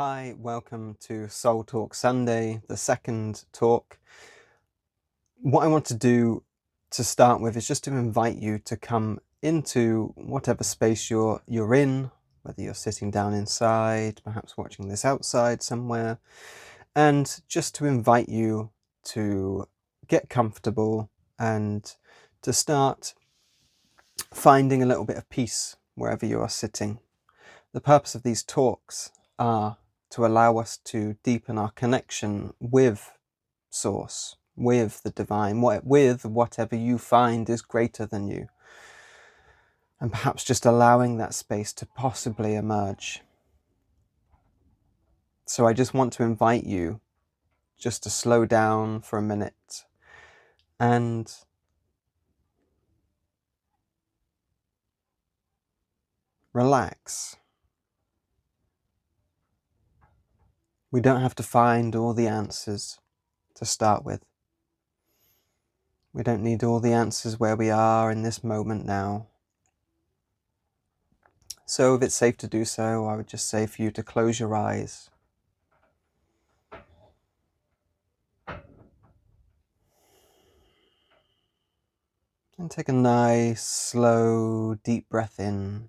Hi, welcome to Soul Talk Sunday, the second talk. What I want to do to start with is just to invite you to come into whatever space you're in, whether you're sitting down inside, perhaps watching this outside somewhere, and just to invite you to get comfortable and to start finding a little bit of peace wherever you are sitting. The purpose of these talks are to allow us to deepen our connection with Source, with the divine, with whatever you find is greater than you. And perhaps just allowing that space to possibly emerge. So I just want to invite you just to slow down for a minute and relax. We don't have to find all the answers to start with. We don't need all the answers where we are in this moment now. So if it's safe to do so, I would just say for you to close your eyes. And take a nice, slow, deep breath in.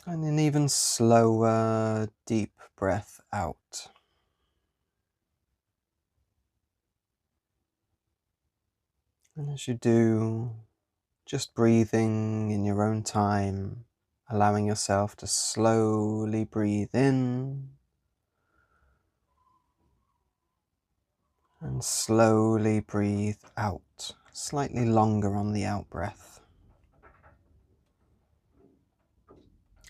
And an even slower, deep breath out. And as you do, just breathing in your own time, allowing yourself to slowly breathe in and slowly breathe out, slightly longer on the out breath.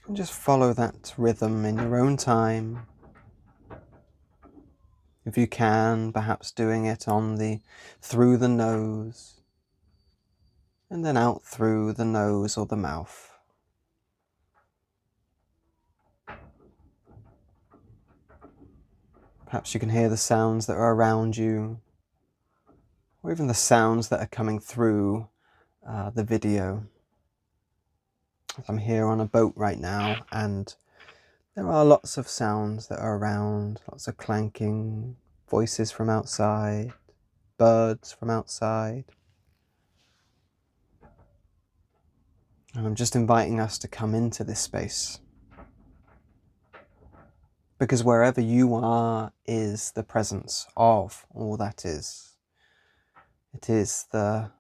And just follow that rhythm in your own time. If you can, perhaps doing it through the nose and then out through the nose or the mouth. Perhaps you can hear the sounds that are around you, or even the sounds that are coming through the video. I'm here on a boat right now, and there are lots of sounds that are around, lots of clanking, voices from outside, birds from outside. And I'm just inviting us to come into this space. Because wherever you are is the presence of all that is. It is the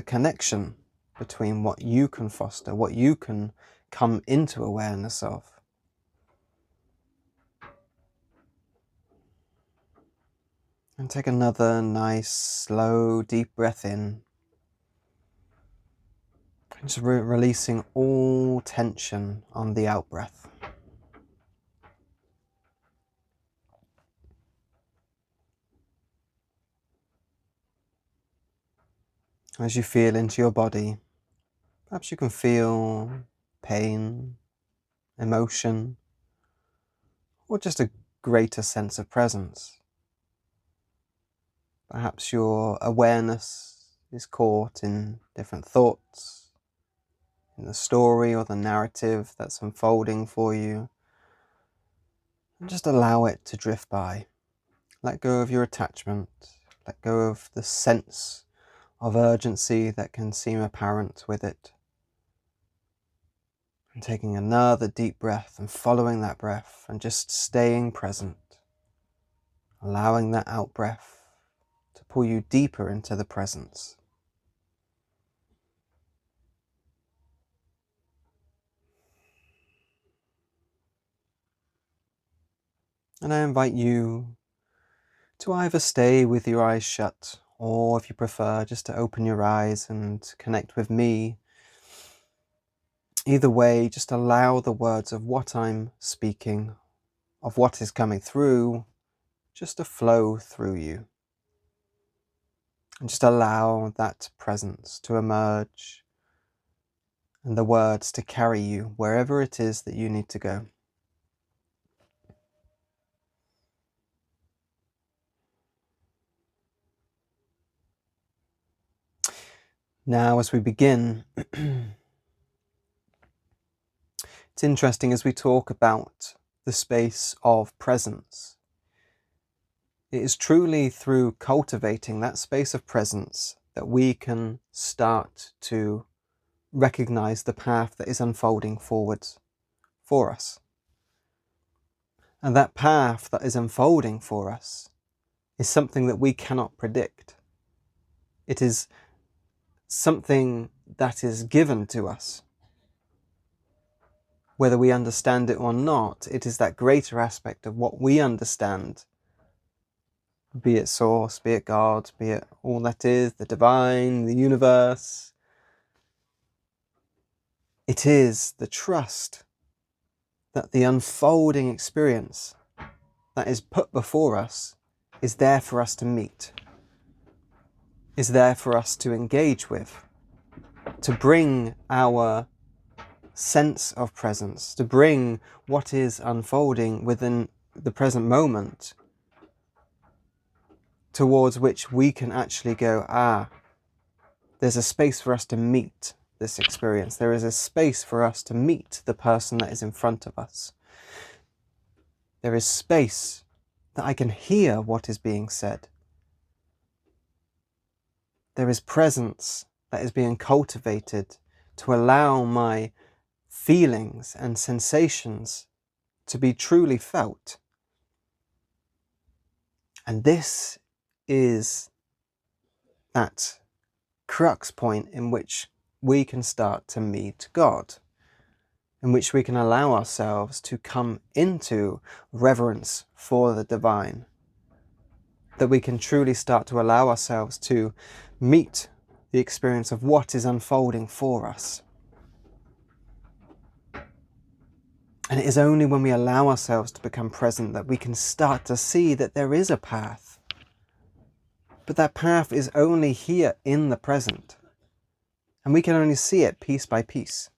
connection between what you can foster, what you can come into awareness of. And take another nice, slow, deep breath in. And just releasing all tension on the out breath. As you feel into your body, perhaps you can feel pain, emotion, or just a greater sense of presence. Perhaps your awareness is caught in different thoughts, in the story or the narrative that's unfolding for you. And just allow it to drift by. Let go of your attachment. Let go of the sense of urgency that can seem apparent with it. And taking another deep breath and following that breath and just staying present. Allowing that out breath to pull you deeper into the presence. And I invite you to either stay with your eyes shut, or if you prefer, just to open your eyes and connect with me. Either way, just allow the words of what I'm speaking, of what is coming through, just to flow through you. And just allow that presence to emerge and the words to carry you wherever it is that you need to go. Now, as we begin, It's interesting as we talk about the space of presence. It is truly through cultivating that space of presence that we can start to recognize the path that is unfolding forwards for us. And that path that is unfolding for us is something that we cannot predict. It is something that is given to us. Whether we understand it or not, it is that greater aspect of what we understand, be it Source, be it God, be it all that is, the divine, the universe. It is the trust that the unfolding experience that is put before us is there for us to meet, is there for us to engage with, to bring our sense of presence, to bring what is unfolding within the present moment towards which we can actually go, there's a space for us to meet this experience. There is a space for us to meet the person that is in front of us. There is space that I can hear what is being said. There is presence that is being cultivated to allow my feelings and sensations to be truly felt. And this is that crux point in which we can start to meet God, in which we can allow ourselves to come into reverence for the divine, that we can truly start to allow ourselves to meet the experience of what is unfolding for us. And it is only when we allow ourselves to become present that we can start to see that there is a path. But that path is only here in the present. And we can only see it piece by piece.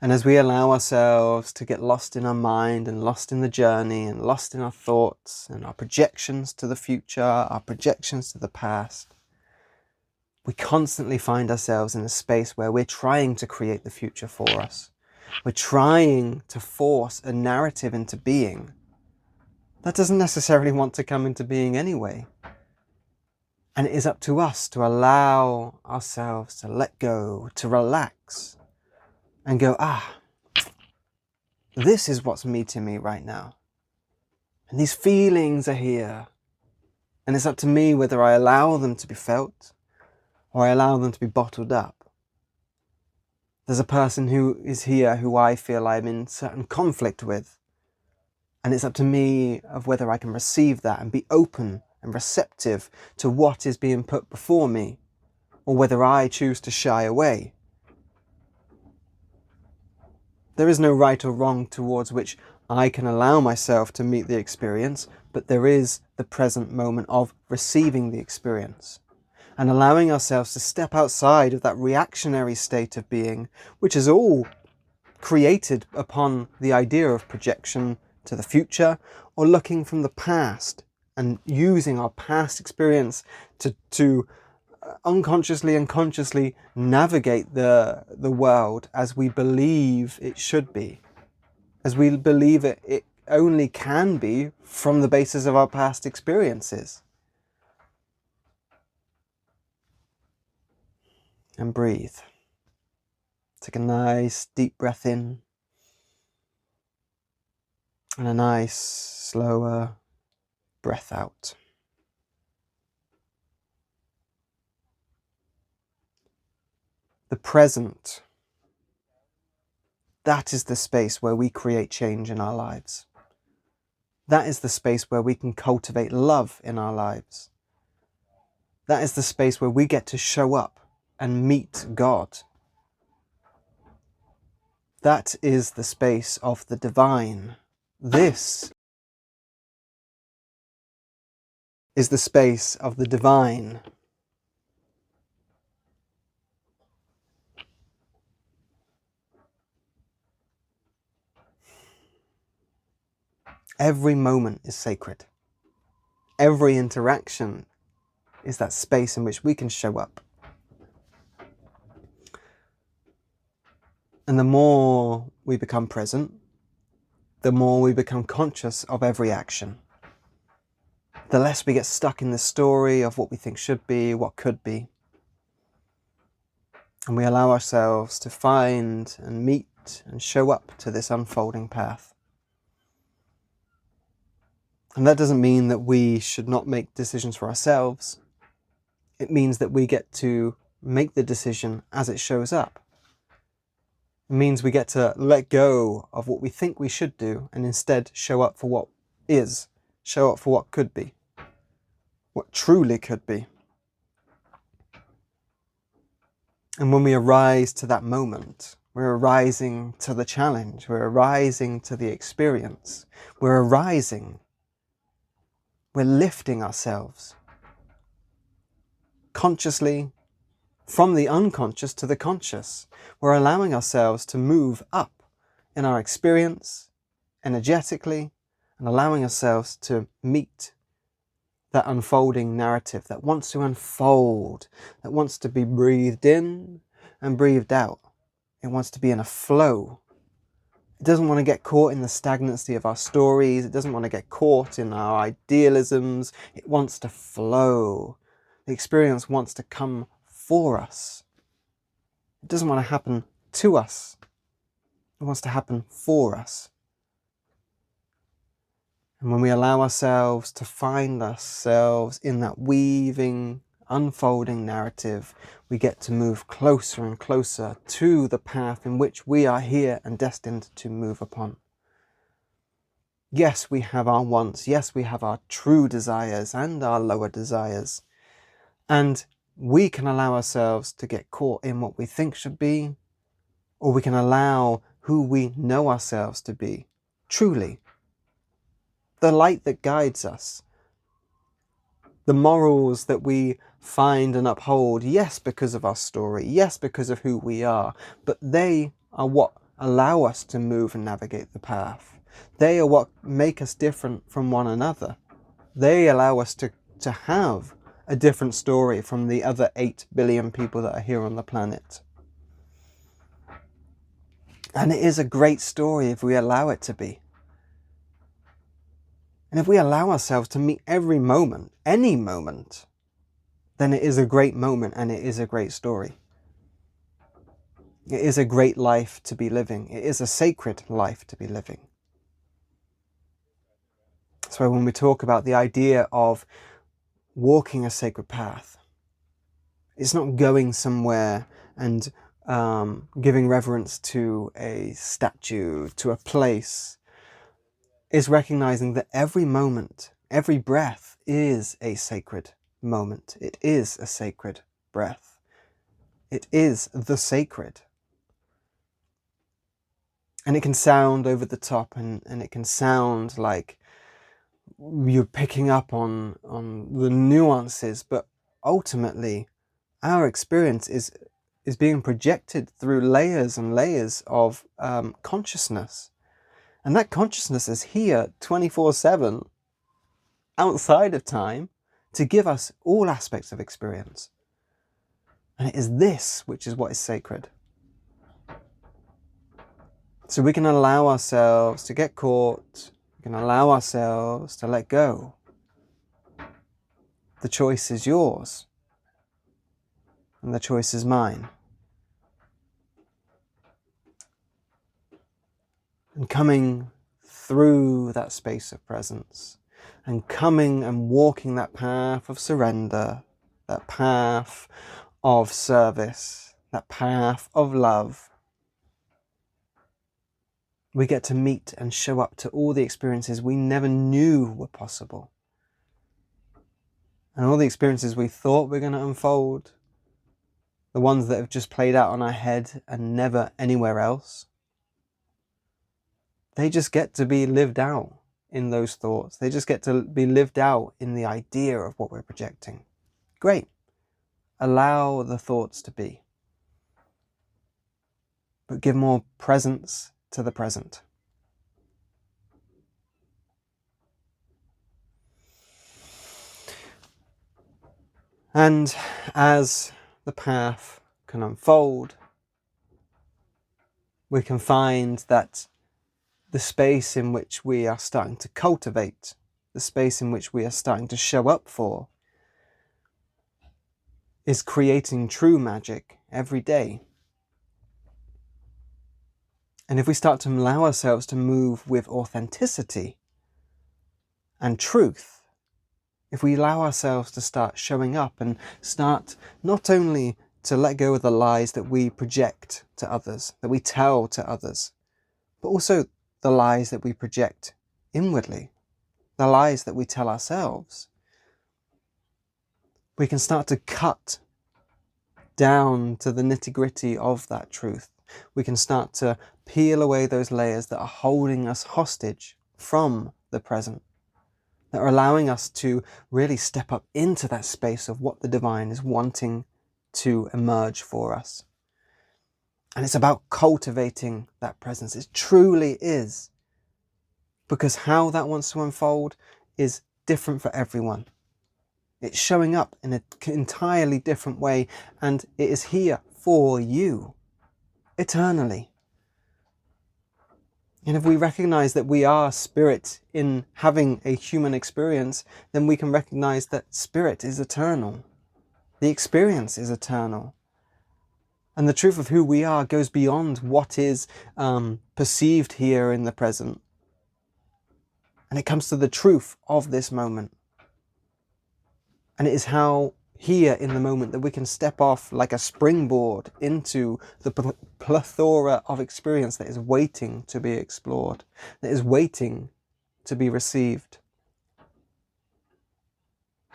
And as we allow ourselves to get lost in our mind and lost in the journey and lost in our thoughts and our projections to the future, our projections to the past, we constantly find ourselves in a space where we're trying to create the future for us. We're trying to force a narrative into being that doesn't necessarily want to come into being anyway. And it is up to us to allow ourselves to let go, to relax, and go, this is what's meeting me right now. And these feelings are here. And it's up to me whether I allow them to be felt or I allow them to be bottled up. There's a person who is here who I feel I'm in certain conflict with. And it's up to me of whether I can receive that and be open and receptive to what is being put before me, or whether I choose to shy away. There is no right or wrong towards which I can allow myself to meet the experience, but there is the present moment of receiving the experience and allowing ourselves to step outside of that reactionary state of being, which is all created upon the idea of projection to the future or looking from the past and using our past experience to unconsciously and consciously navigate the world as we believe it should be, as we believe it only can be from the basis of our past experiences. And breathe. Take a nice deep breath in and a nice slower breath out. The present, that is the space where we create change in our lives. That is the space where we can cultivate love in our lives. That is the space where we get to show up and meet God. That is the space of the divine. This is the space of the divine. Every moment is sacred. Every interaction is that space in which we can show up. And the more we become present, the more we become conscious of every action. The less we get stuck in the story of what we think should be, what could be. And we allow ourselves to find and meet and show up to this unfolding path. And that doesn't mean that we should not make decisions for ourselves. It means that we get to make the decision as it shows up. It means we get to let go of what we think we should do and instead show up for what is, show up for what could be, what truly could be. And when we arise to that moment, we're arising to the challenge, we're arising to the experience, we're arising, we're lifting ourselves consciously from the unconscious to the conscious. We're allowing ourselves to move up in our experience energetically and allowing ourselves to meet that unfolding narrative that wants to unfold, that wants to be breathed in and breathed out. It wants to be in a flow. It doesn't want to get caught in the stagnancy of our stories. It doesn't want to get caught in our idealisms. It wants to flow. The experience wants to come for us. It doesn't want to happen to us. It wants to happen for us. And when we allow ourselves to find ourselves in that weaving, unfolding narrative, we get to move closer and closer to the path in which we are here and destined to move upon. Yes, we have our wants. Yes, we have our true desires and our lower desires. And we can allow ourselves to get caught in what we think should be, or we can allow who we know ourselves to be, truly. The light that guides us, the morals that we find and uphold, yes, because of our story, yes, because of who we are, but they are what allow us to move and navigate the path. They are what make us different from one another. They allow us to have a different story from the other 8 billion people that are here on the planet. And it is a great story if we allow it to be. And if we allow ourselves to meet every moment, any moment, then it is a great moment and it is a great story. It is a great life to be living. It is a sacred life to be living. So when we talk about the idea of walking a sacred path, it's not going somewhere and giving reverence to a statue, to a place. Is recognizing that every moment, every breath is a sacred moment. It is a sacred breath. It is the sacred. And it can sound over the top and it can sound like you're picking up on the nuances, but ultimately our experience is being projected through layers and layers of consciousness. And that consciousness is here 24/7, outside of time, to give us all aspects of experience. And it is this which is what is sacred. So we can allow ourselves to get caught, we can allow ourselves to let go. The choice is yours, and the choice is mine. And coming through that space of presence, and coming and walking that path of surrender, that path of service, that path of love, we get to meet and show up to all the experiences we never knew were possible. And all the experiences we thought were going to unfold, the ones that have just played out on our head and never anywhere else, they just get to be lived out in those thoughts. They just get to be lived out in the idea of what we're projecting. Great. Allow the thoughts to be. But give more presence to the present. And as the path can unfold, we can find that the space in which we are starting to cultivate, the space in which we are starting to show up for, is creating true magic every day. And if we start to allow ourselves to move with authenticity and truth, if we allow ourselves to start showing up and start not only to let go of the lies that we project to others, that we tell to others, but also the lies that we project inwardly, the lies that we tell ourselves, we can start to cut down to the nitty-gritty of that truth. We can start to peel away those layers that are holding us hostage from the present, that are allowing us to really step up into that space of what the divine is wanting to emerge for us. And it's about cultivating that presence. It truly is. Because how that wants to unfold is different for everyone. It's showing up in an entirely different way, and it is here for you, eternally. And if we recognize that we are spirit in having a human experience, then we can recognize that spirit is eternal. The experience is eternal. And the truth of who we are goes beyond what is perceived here in the present. And it comes to the truth of this moment. And it is how here in the moment that we can step off like a springboard into the plethora of experience that is waiting to be explored, that is waiting to be received.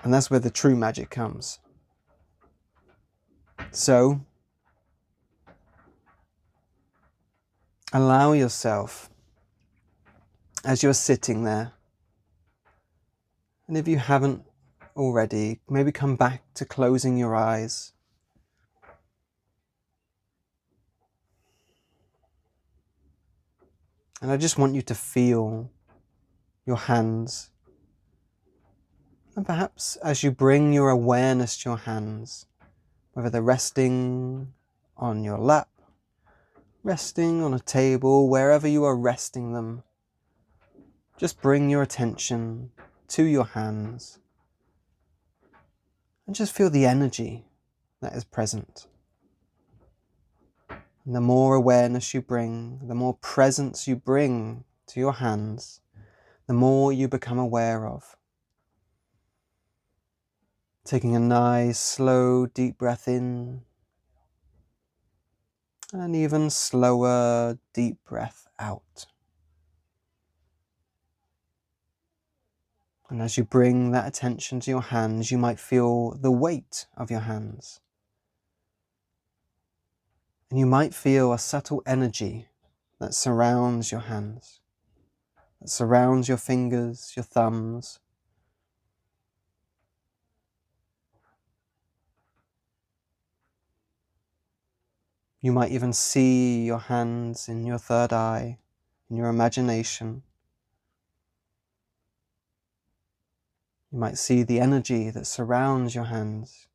And that's where the true magic comes. So, allow yourself, as you're sitting there, and if you haven't already, maybe come back to closing your eyes. And I just want you to feel your hands. And perhaps as you bring your awareness to your hands, whether they're resting on your lap, resting on a table, wherever you are resting them, just bring your attention to your hands and just feel the energy that is present. And the more awareness you bring, the more presence you bring to your hands, the more you become aware of. Taking a nice, slow, deep breath in, and an even slower, deep breath out. And as you bring that attention to your hands, you might feel the weight of your hands. And you might feel a subtle energy that surrounds your hands, that surrounds your fingers, your thumbs. You might even see your hands in your third eye, in your imagination. You might see the energy that surrounds your hands.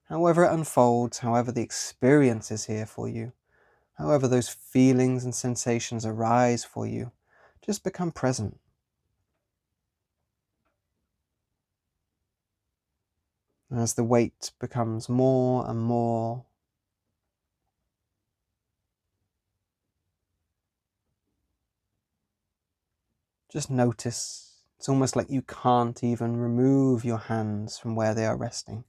However it unfolds, however the experience is here for you, however those feelings and sensations arise for you, just become present. And as the weight becomes more and more, just notice. It's almost like you can't even remove your hands from where they are resting.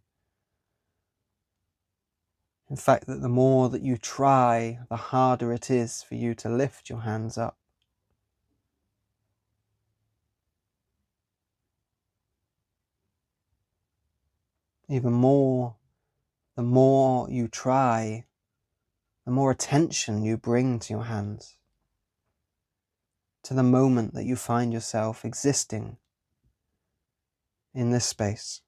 In fact, that the more that you try, the harder it is for you to lift your hands up. Even more, the more you try, the more attention you bring to your hands, to the moment that you find yourself existing in this space.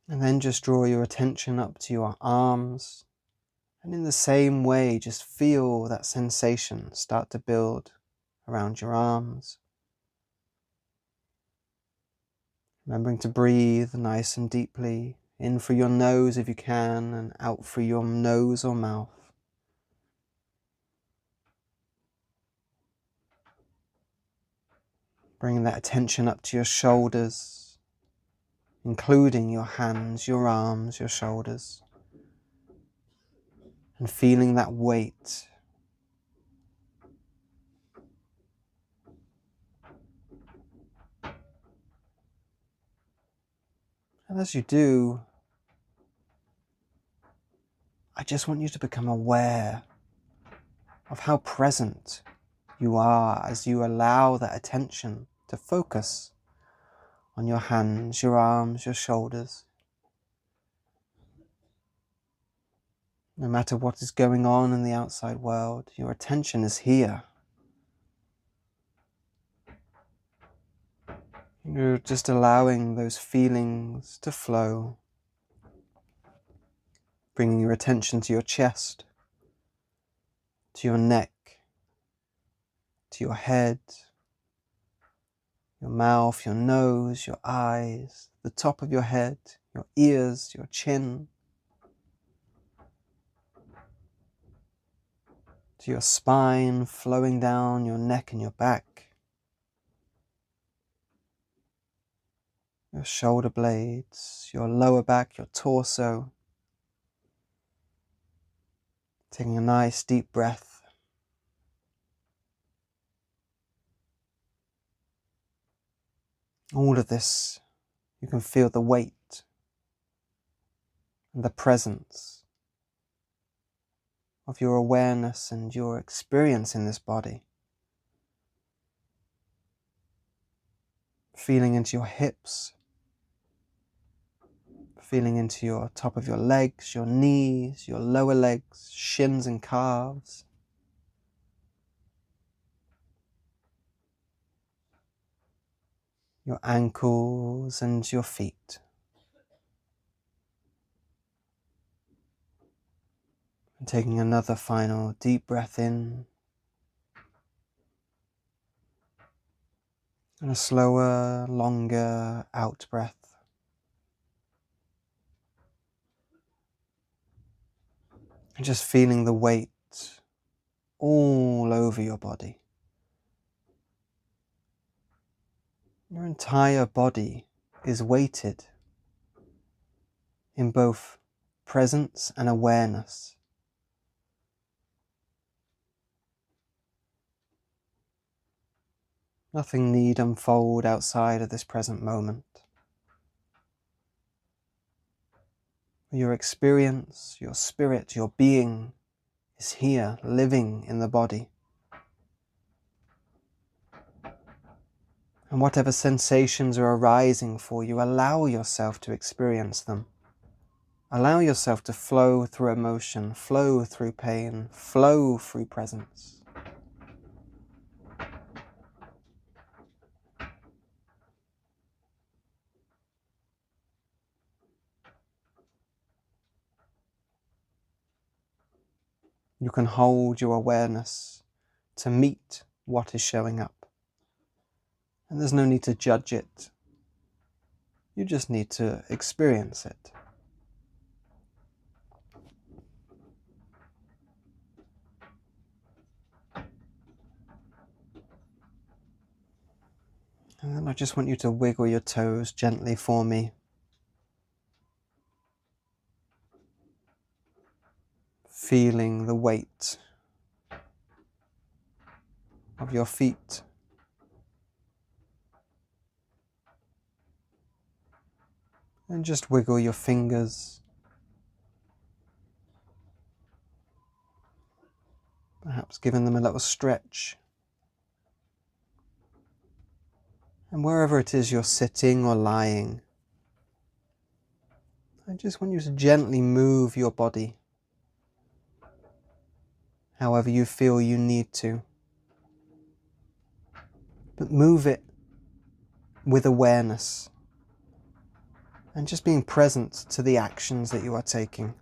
And then just draw your attention up to your arms, and in the same way, just feel that sensation start to build around your arms. Remembering to breathe nice and deeply In through your nose if you can, and out through your nose or mouth. Bringing that attention up to your shoulders, including your hands, your arms, your shoulders. And feeling that weight. And as you do, I just want you to become aware of how present you are as you allow that attention to focus on your hands, your arms, your shoulders. No matter what is going on in the outside world, your attention is here. You're just allowing those feelings to flow, bringing your attention to your chest, to your neck, to your head, your mouth, your nose, your eyes, the top of your head, your ears, your chin, to your spine, flowing down your neck and your back, your shoulder blades, your lower back, your torso. Taking a nice deep breath. All of this, you can feel the weight and the presence of your awareness and your experience in this body. Feeling into your hips, feeling into your top of your legs, your knees, your lower legs, shins and calves. Your ankles and your feet. And taking another final deep breath in. And a slower, longer out breath. And just feeling the weight all over your body. Your entire body is weighted in both presence and awareness. Nothing need unfold outside of this present moment. Your experience, your spirit, your being is here, living in the body. And whatever sensations are arising for you, allow yourself to experience them. Allow yourself to flow through emotion, flow through pain, flow through presence. You can hold your awareness to meet what is showing up. And there's no need to judge it. You just need to experience it. And then I just want you to wiggle your toes gently for me. Feeling the weight of your feet. And just wiggle your fingers. Perhaps giving them a little stretch. And wherever it is you're sitting or lying, I just want you to gently move your body however you feel you need to. But move it with awareness and just being present to the actions that you are taking,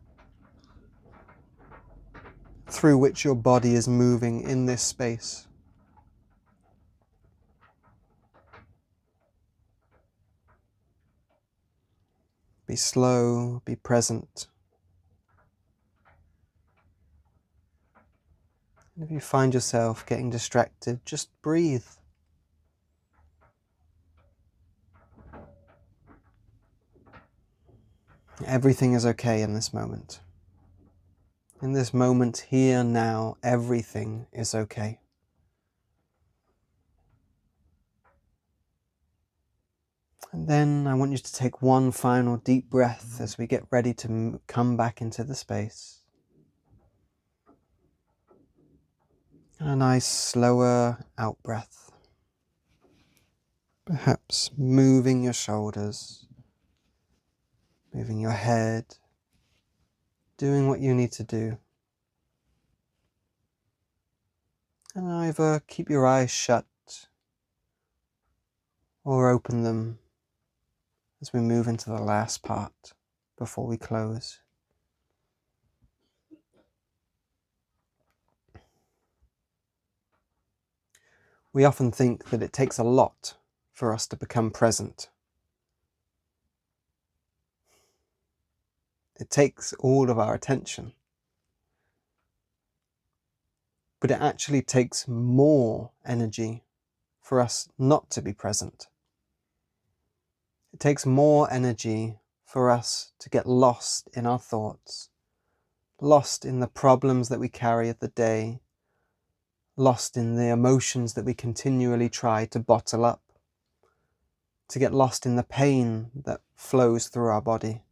through which your body is moving in this space. Be slow, be present. And if you find yourself getting distracted, just breathe. Everything is okay in this moment. In this moment, here, now, everything is okay. And then I want you to take one final deep breath as we get ready to come back into the space. And a nice slower out breath. Perhaps moving your shoulders, moving your head, doing what you need to do. And either keep your eyes shut or open them as we move into the last part before we close. We often think that it takes a lot for us to become present. It takes all of our attention. But it actually takes more energy for us not to be present. It takes more energy for us to get lost in our thoughts, lost in the problems that we carry of the day, lost in the emotions that we continually try to bottle up, to get lost in the pain that flows through our body.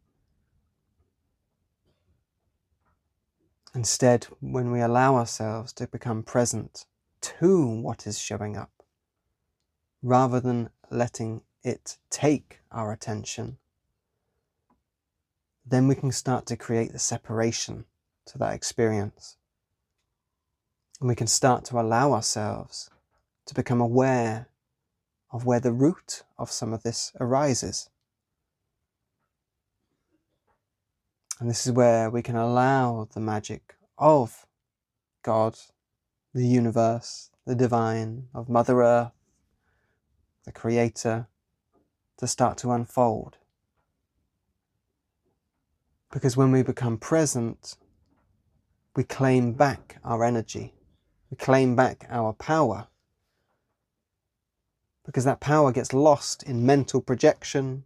Instead, when we allow ourselves to become present to what is showing up, rather than letting it take our attention, then we can start to create the separation to that experience. And we can start to allow ourselves to become aware of where the root of some of this arises. And this is where we can allow the magic of God, the universe, the divine, of Mother Earth, the Creator, to start to unfold. Because when we become present, we claim back our energy, we claim back our power. Because that power gets lost in mental projection,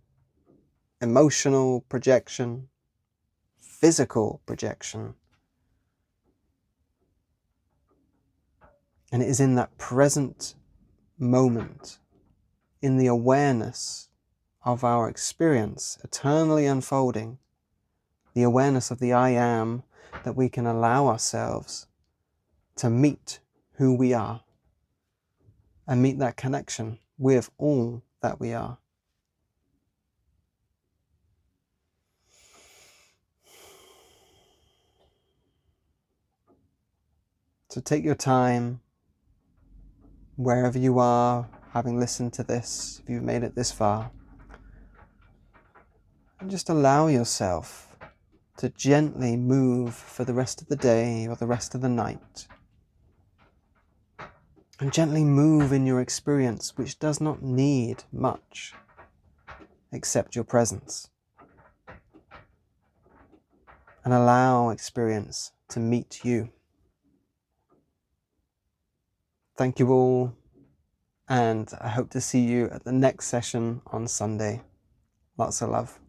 emotional projection, physical projection. And it is in that present moment, in the awareness of our experience eternally unfolding, the awareness of the I Am, that we can allow ourselves to meet who we are and meet that connection with all that we are. So take your time, wherever you are, having listened to this, if you've made it this far, and just allow yourself to gently move for the rest of the day or the rest of the night. And gently move in your experience, which does not need much except your presence. And allow experience to meet you. Thank you all, and I hope to see you at the next session on Sunday. Lots of love.